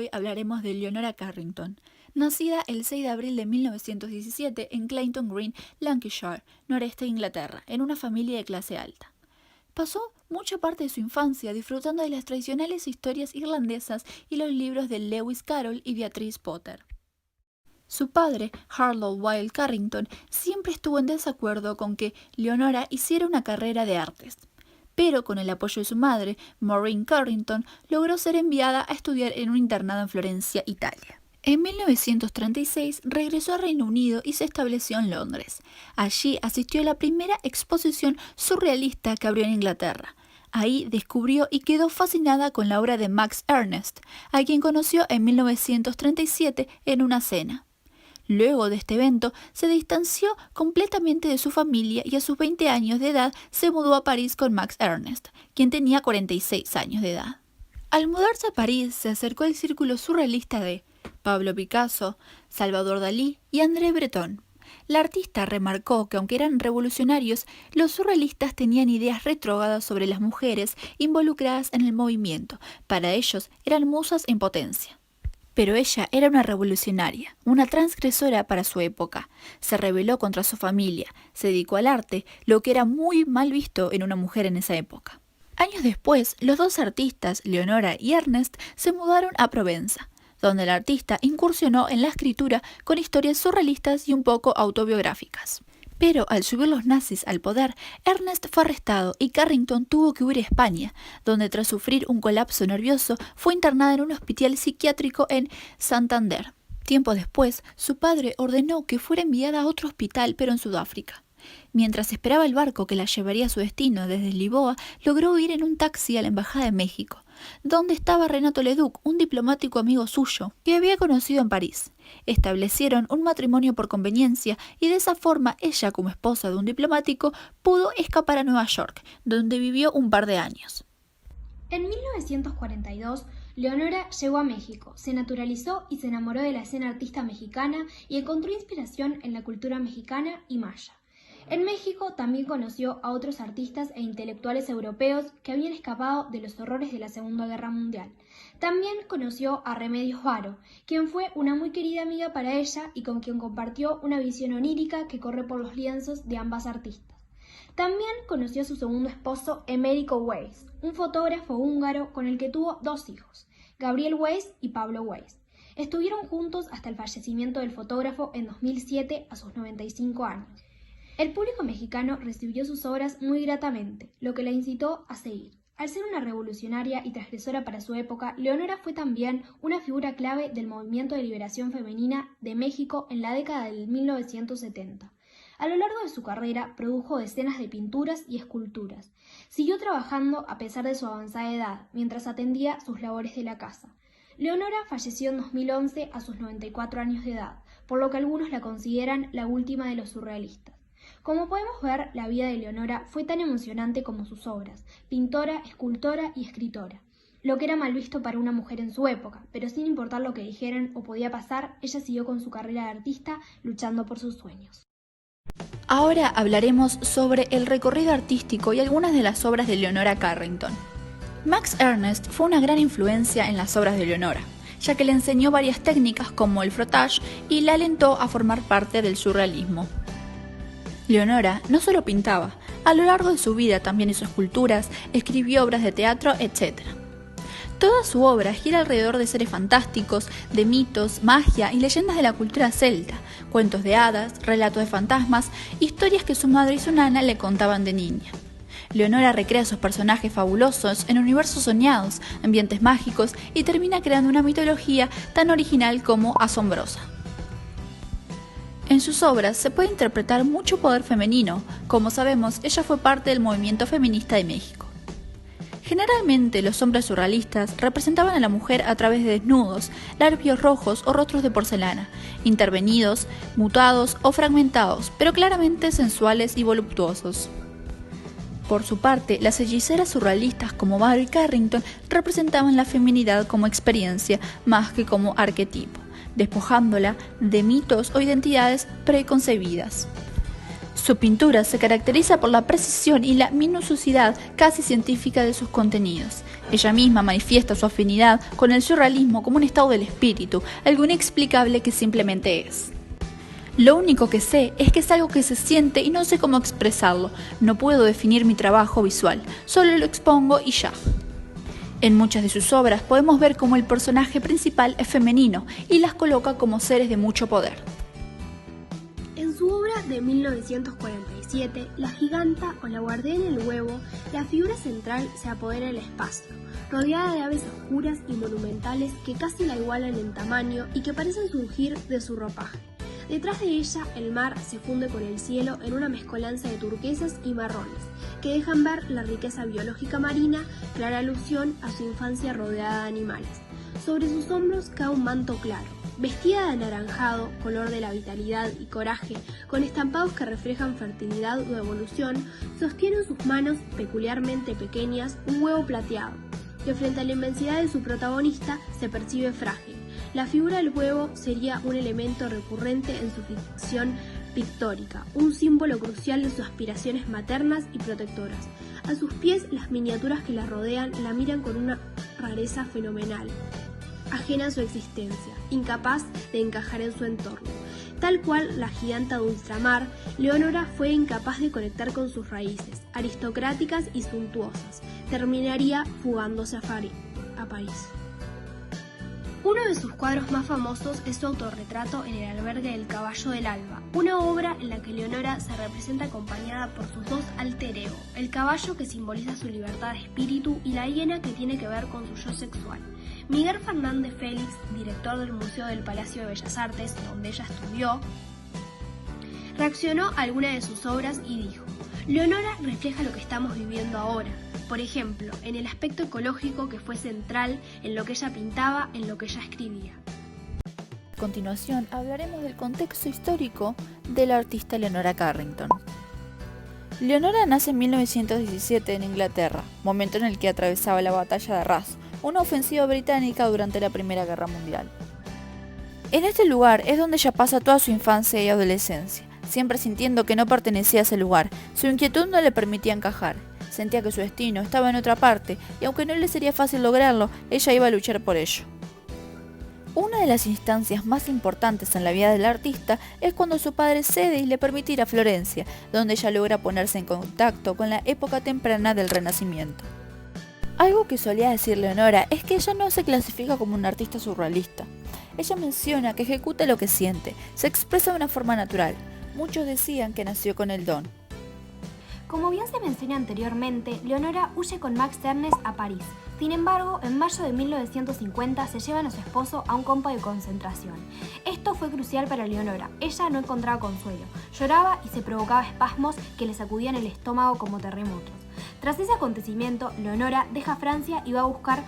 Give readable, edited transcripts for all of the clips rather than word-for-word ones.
hoy hablaremos de Leonora Carrington, nacida el 6 de abril de 1917 en Clayton Green, Lancashire, noreste de Inglaterra, en una familia de clase alta. Pasó mucha parte de su infancia disfrutando de las tradicionales historias irlandesas y los libros de Lewis Carroll y Beatrice Potter. Su padre, Harold Wilde Carrington, siempre estuvo en desacuerdo con que Leonora hiciera una carrera de artes, pero con el apoyo de su madre, Maureen Carrington, logró ser enviada a estudiar en un internado en Florencia, Italia. En 1936 regresó al Reino Unido y se estableció en Londres. Allí asistió a la primera exposición surrealista que abrió en Inglaterra. Ahí descubrió y quedó fascinada con la obra de Max Ernst, a quien conoció en 1937 en una cena. Luego de este evento, se distanció completamente de su familia y a sus 20 años de edad se mudó a París con Max Ernst, quien tenía 46 años de edad. Al mudarse a París, se acercó al círculo surrealista de Pablo Picasso, Salvador Dalí y André Breton. La artista remarcó que aunque eran revolucionarios, los surrealistas tenían ideas retrógradas sobre las mujeres involucradas en el movimiento. Para ellos eran musas en potencia. Pero ella era una revolucionaria, una transgresora para su época. Se rebeló contra su familia, se dedicó al arte, lo que era muy mal visto en una mujer en esa época. Años después, los dos artistas, Leonora y Ernest, se mudaron a Provenza, donde el artista incursionó en la escritura con historias surrealistas y un poco autobiográficas. Pero al subir los nazis al poder, Ernest fue arrestado y Carrington tuvo que huir a España, donde tras sufrir un colapso nervioso fue internada en un hospital psiquiátrico en Santander. Tiempo después, su padre ordenó que fuera enviada a otro hospital, pero en Sudáfrica. Mientras esperaba el barco que la llevaría a su destino desde Lisboa, logró huir en un taxi a la Embajada de México, donde estaba Renato Leduc, un diplomático amigo suyo, que había conocido en París. Establecieron un matrimonio por conveniencia y de esa forma ella, como esposa de un diplomático, pudo escapar a Nueva York, donde vivió un par de años. En 1942, Leonora llegó a México, se naturalizó y se enamoró de la escena artista mexicana y encontró inspiración en la cultura mexicana y maya. En México también conoció a otros artistas e intelectuales europeos que habían escapado de los horrores de la Segunda Guerra Mundial. También conoció a Remedios Varo, quien fue una muy querida amiga para ella y con quien compartió una visión onírica que corre por los lienzos de ambas artistas. También conoció a su segundo esposo, Emerico Weiss, un fotógrafo húngaro con el que tuvo dos hijos, Gabriel Weiss y Pablo Weiss. Estuvieron juntos hasta el fallecimiento del fotógrafo en 2007 a sus 95 años. El público mexicano recibió sus obras muy gratamente, lo que la incitó a seguir. Al ser una revolucionaria y transgresora para su época, Leonora fue también una figura clave del movimiento de liberación femenina de México en la década del 1970. A lo largo de su carrera produjo decenas de pinturas y esculturas. Siguió trabajando a pesar de su avanzada edad, mientras atendía sus labores de la casa. Leonora falleció en 2011 a sus 94 años de edad, por lo que algunos la consideran la última de los surrealistas. Como podemos ver, la vida de Leonora fue tan emocionante como sus obras, pintora, escultora y escritora, lo que era mal visto para una mujer en su época, pero sin importar lo que dijeran o podía pasar, ella siguió con su carrera de artista luchando por sus sueños. Ahora hablaremos sobre el recorrido artístico y algunas de las obras de Leonora Carrington. Max Ernst fue una gran influencia en las obras de Leonora, ya que le enseñó varias técnicas como el frottage y la alentó a formar parte del surrealismo. Leonora no solo pintaba, a lo largo de su vida también hizo esculturas, escribió obras de teatro, etc. Toda su obra gira alrededor de seres fantásticos, de mitos, magia y leyendas de la cultura celta, cuentos de hadas, relatos de fantasmas, historias que su madre y su nana le contaban de niña. Leonora recrea sus personajes fabulosos en universos soñados, ambientes mágicos y termina creando una mitología tan original como asombrosa. En sus obras se puede interpretar mucho poder femenino. Como sabemos, ella fue parte del movimiento feminista de México. Generalmente los hombres surrealistas representaban a la mujer a través de desnudos, labios rojos o rostros de porcelana, intervenidos, mutados o fragmentados, pero claramente sensuales y voluptuosos. Por su parte, las hechiceras surrealistas como Mary Carrington representaban la feminidad como experiencia más que como arquetipo, despojándola de mitos o identidades preconcebidas. Su pintura se caracteriza por la precisión y la minuciosidad casi científica de sus contenidos. Ella misma manifiesta su afinidad con el surrealismo como un estado del espíritu, algo inexplicable que simplemente es. Lo único que sé es que es algo que se siente y no sé cómo expresarlo. No puedo definir mi trabajo visual, solo lo expongo y ya. En muchas de sus obras podemos ver cómo el personaje principal es femenino y las coloca como seres de mucho poder. En su obra de 1947, La giganta o la guardiana del huevo, la figura central se apodera del espacio, rodeada de aves oscuras y monumentales que casi la igualan en tamaño y que parecen surgir de su ropaje. Detrás de ella, el mar se funde con el cielo en una mezcolanza de turquesas y marrones, que dejan ver la riqueza biológica marina, clara alusión a su infancia rodeada de animales. Sobre sus hombros cae un manto claro, vestida de anaranjado, color de la vitalidad y coraje, con estampados que reflejan fertilidad o evolución, sostiene en sus manos, peculiarmente pequeñas, un huevo plateado, que frente a la inmensidad de su protagonista se percibe frágil. La figura del huevo sería un elemento recurrente en su ficción pictórica, un símbolo crucial de sus aspiraciones maternas y protectoras. A sus pies, las miniaturas que la rodean la miran con una rareza fenomenal, ajena a su existencia, incapaz de encajar en su entorno. Tal cual la giganta de ultramar, Leonora fue incapaz de conectar con sus raíces, aristocráticas y suntuosas. Terminaría fugándose a París. Uno de sus cuadros más famosos es su autorretrato en el albergue del Caballo del Alba, una obra en la que Leonora se representa acompañada por sus dos alter ego, el caballo que simboliza su libertad de espíritu y la hiena que tiene que ver con su yo sexual. Miguel Fernández Félix, director del Museo del Palacio de Bellas Artes, donde ella estudió, reaccionó a alguna de sus obras y dijo: Leonora refleja lo que estamos viviendo ahora. Por ejemplo, en el aspecto ecológico que fue central en lo que ella pintaba, en lo que ella escribía. A continuación hablaremos del contexto histórico de la artista Leonora Carrington. Leonora nace en 1917 en Inglaterra, momento en el que atravesaba la batalla de Arras, una ofensiva británica durante la Primera Guerra Mundial. En este lugar es donde ella pasa toda su infancia y adolescencia, siempre sintiendo que no pertenecía a ese lugar. Su inquietud no le permitía encajar. Sentía que su destino estaba en otra parte y aunque no le sería fácil lograrlo, ella iba a luchar por ello. Una de las instancias más importantes en la vida del artista es cuando su padre cede y le permite ir a Florencia, donde ella logra ponerse en contacto con la época temprana del Renacimiento. Algo que solía decir Leonora es que ella no se clasifica como una artista surrealista. Ella menciona que ejecuta lo que siente, se expresa de una forma natural. Muchos decían que nació con el don. Como bien se menciona anteriormente, Leonora huye con Max Ernst a París. Sin embargo, en mayo de 1950 se llevan a su esposo a un campo de concentración. Esto fue crucial para Leonora. Ella no encontraba consuelo. Lloraba y se provocaba espasmos que le sacudían el estómago como terremotos. Tras ese acontecimiento, Leonora deja Francia y va a buscar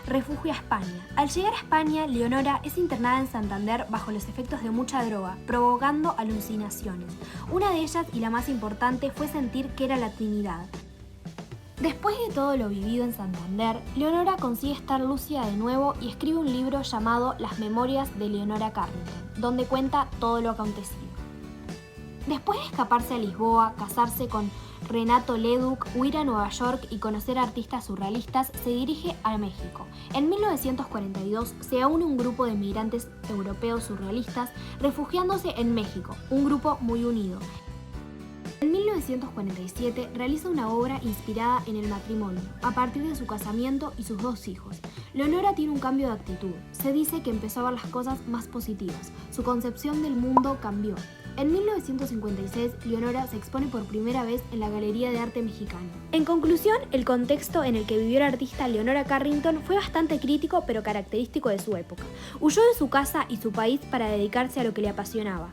refugio a España. Al llegar a España, Leonora es internada en Santander bajo los efectos de mucha droga, provocando alucinaciones. Una de ellas, y la más importante, fue sentir que era la Trinidad. Después de todo lo vivido en Santander, Leonora consigue estar lúcida de nuevo y escribe un libro llamado Las Memorias de Leonora Carrington, donde cuenta todo lo acontecido. Después de escaparse a Lisboa, casarse con Renato Leduc, huir a Nueva York y conocer a artistas surrealistas, se dirige a México. En 1942 se une un grupo de migrantes europeos surrealistas refugiándose en México, un grupo muy unido. En 1947 realiza una obra inspirada en el matrimonio, a partir de su casamiento y sus dos hijos. Leonora tiene un cambio de actitud. Se dice que empezó a ver las cosas más positivas. Su concepción del mundo cambió. En 1956, Leonora se expone por primera vez en la Galería de Arte Mexicana. En conclusión, el contexto en el que vivió la artista Leonora Carrington fue bastante crítico pero característico de su época. Huyó de su casa y su país para dedicarse a lo que le apasionaba: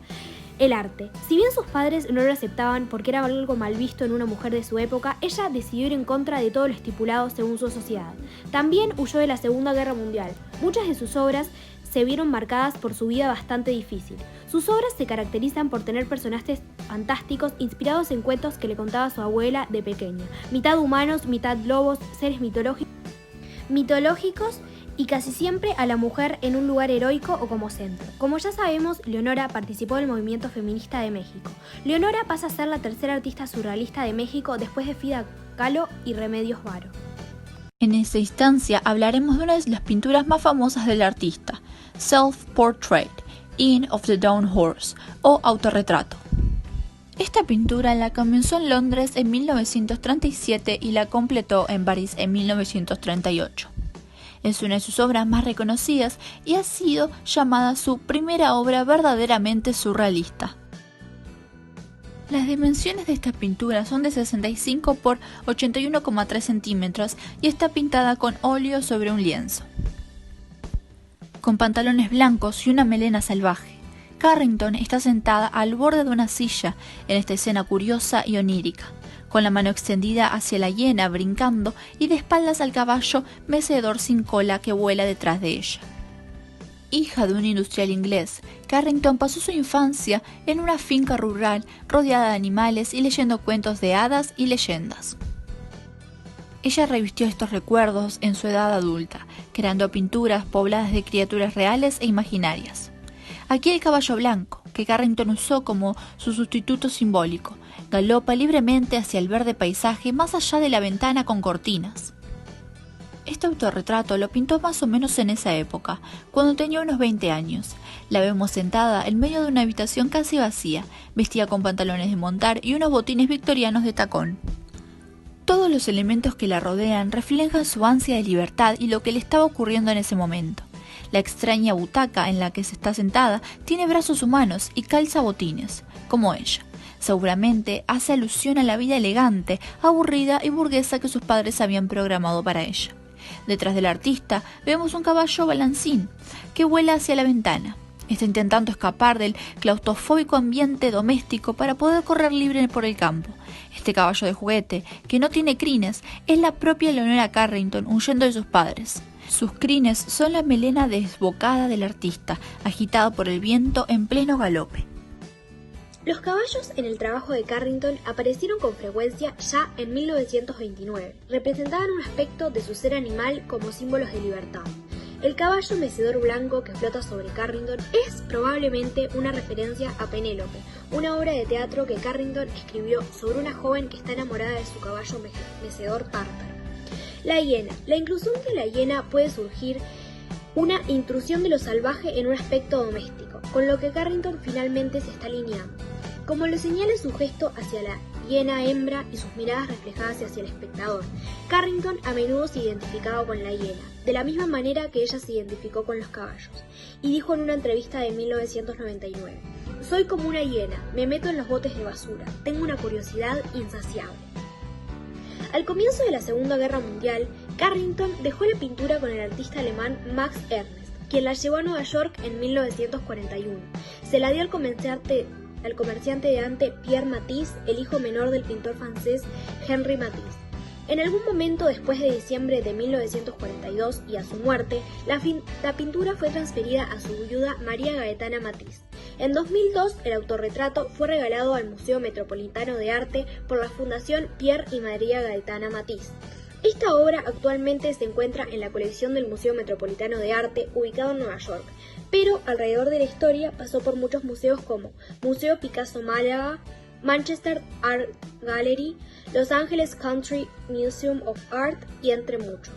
el arte. Si bien sus padres no lo aceptaban porque era algo mal visto en una mujer de su época, ella decidió ir en contra de todo lo estipulado según su sociedad. También huyó de la Segunda Guerra Mundial. Muchas de sus obras se vieron marcadas por su vida bastante difícil. Sus obras se caracterizan por tener personajes fantásticos inspirados en cuentos que le contaba su abuela de pequeña. Mitad humanos, mitad lobos, seres mitológicos y casi siempre a la mujer en un lugar heroico o como centro. Como ya sabemos, Leonora participó del movimiento feminista de México. Leonora pasa a ser la tercera artista surrealista de México después de Frida Kahlo y Remedios Varo. En esta instancia hablaremos de una de las pinturas más famosas del artista, Self-Portrait, Inn of the Down Horse, o autorretrato. Esta pintura la comenzó en Londres en 1937 y la completó en París en 1938. Es una de sus obras más reconocidas y ha sido llamada su primera obra verdaderamente surrealista. Las dimensiones de esta pintura son de 65 por 81,3 centímetros y está pintada con óleo sobre un lienzo. Con pantalones blancos y una melena salvaje, Carrington está sentada al borde de una silla en esta escena curiosa y onírica, con la mano extendida hacia la hiena brincando y de espaldas al caballo mecedor sin cola que vuela detrás de ella. Hija de un industrial inglés, Carrington pasó su infancia en una finca rural rodeada de animales y leyendo cuentos de hadas y leyendas. Ella revistió estos recuerdos en su edad adulta, creando pinturas pobladas de criaturas reales e imaginarias. Aquí el caballo blanco, que Carrington usó como su sustituto simbólico, galopa libremente hacia el verde paisaje más allá de la ventana con cortinas. Este autorretrato lo pintó más o menos en esa época, cuando tenía unos 20 años. La vemos sentada en medio de una habitación casi vacía, vestida con pantalones de montar y unos botines victorianos de tacón. Todos los elementos que la rodean reflejan su ansia de libertad y lo que le estaba ocurriendo en ese momento. La extraña butaca en la que se está sentada tiene brazos humanos y calza botines, como ella. Seguramente hace alusión a la vida elegante, aburrida y burguesa que sus padres habían programado para ella. Detrás del artista vemos un caballo balancín que vuela hacia la ventana. Está intentando escapar del claustrofóbico ambiente doméstico para poder correr libre por el campo. Este caballo de juguete, que no tiene crines, es la propia Leonora Carrington huyendo de sus padres. Sus crines son la melena desbocada del artista, agitada por el viento en pleno galope. Los caballos en el trabajo de Carrington aparecieron con frecuencia ya en 1929. Representaban un aspecto de su ser animal como símbolos de libertad. El caballo mecedor blanco que flota sobre Carrington es probablemente una referencia a Penélope, una obra de teatro que Carrington escribió sobre una joven que está enamorada de su caballo mecedor tártaro. La hiena. La inclusión de la hiena puede surgir una intrusión de lo salvaje en un aspecto doméstico, con lo que Carrington finalmente se está alineando. Como lo señala su gesto hacia la hiena hembra y sus miradas reflejadas hacia el espectador, Carrington a menudo se identificaba con la hiena, de la misma manera que ella se identificó con los caballos, y dijo en una entrevista de 1999, «Soy como una hiena, me meto en los botes de basura, tengo una curiosidad insaciable». Al comienzo de la Segunda Guerra Mundial, Carrington dejó la pintura con el artista alemán Max Ernst, quien la llevó a Nueva York en 1941. Se la dio al comerciante de arte Pierre Matisse, el hijo menor del pintor francés Henri Matisse. En algún momento después de diciembre de 1942 y a su muerte, la pintura fue transferida a su viuda María Gaetana Matisse. En 2002, el autorretrato fue regalado al Museo Metropolitano de Arte por la Fundación Pierre y María Gaetana Matisse. Esta obra actualmente se encuentra en la colección del Museo Metropolitano de Arte, ubicado en Nueva York, pero alrededor de la historia pasó por muchos museos como Museo Picasso Málaga, Manchester Art Gallery, Los Angeles Country Museum of Art y entre muchos.